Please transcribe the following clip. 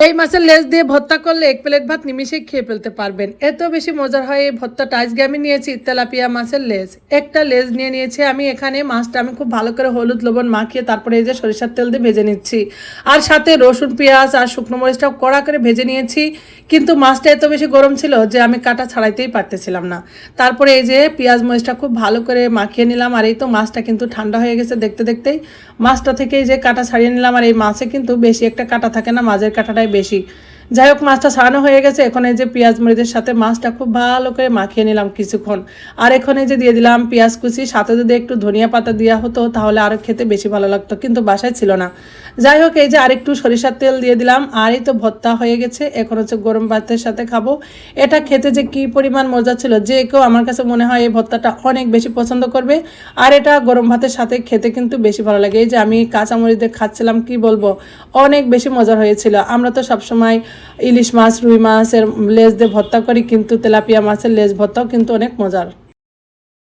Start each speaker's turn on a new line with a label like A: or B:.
A: এই মাছের লেজ দিয়ে ভর্তা করলে এক প্লেট ভাত নিমিশেই খেয়ে ফেলতে পারবেন। এত বেশি মজার হয় এই ভর্তাটা। আজকে আমি নিয়েছি তেলাপিয়া মাছের লেজ। একটা লেজ নিয়ে নিয়েছি আমি। এখানে মাছটা আমি খুব ভালো করে হলুদ লবণ মাখিয়ে তারপরে এই যে সরিষার তেল দিয়ে ভেজে নিচ্ছি। আর সাথে রসুন পেঁয়াজ আর শুকনো মরিচটাও কড়া করে ভেজে নিয়েছি। কিন্তু মাছটা এত বেশি গরম ছিল যে আমি কাটা ছাড়াইতেই পারতেছিলাম না। তারপরে এই যে পেঁয়াজ মরিচটা খুব ভালো করে মাখিয়ে নিলাম। আর এই তো মাছটা কিন্তু ঠান্ডা হয়ে গেছে দেখতে দেখতেই। মাছটা থেকে এই যে কাটা ছাড়িয়ে নিলাম। আর এই মাছে কিন্তু বেশি একটা কাটা থাকে না, মাছের কাটাটাই বেশি। যাই হোক, মাছটা ছাড়ানো হয়ে গেছে। এখন এই যে পেঁয়াজ মরিচের সাথে মাছটা খুব ভালো করে মাখিয়ে নিলাম কিছুক্ষণ। আর এখন এই যে দিয়ে দিলাম পেঁয়াজ কুচি, সাথে যদি একটু ধনিয়া পাতা দেওয়া হতো তাহলে আরও খেতে বেশি ভালো লাগতো, কিন্তু বাসায় ছিল না। যাই হোক, এই যে আরেকটু সরিষার তেল দিয়ে দিলাম। আর এই তো ভর্তা হয়ে গেছে। এখন হচ্ছে গরম ভাতের সাথে খাবো। এটা খেতে যে কি পরিমাণ মজা ছিল, যে কেউ আমার কাছে মনে হয় এই ভর্তাটা অনেক বেশি পছন্দ করবে। আর এটা গরম ভাতের সাথে খেতে কিন্তু বেশি ভালো লাগে। এই যে আমি কাঁচামরিচ দিয়ে খাচ্ছিলাম, কি বলবো, অনেক বেশি মজার হয়েছিল। আমরা তো সবসময় ইলিশ মাছ রুই মাছের লেজ দিয়ে ভর্তা করি, কিন্তু তেলাপিয়া মাছের লেজ ভর্তাও কিন্তু অনেক মজার।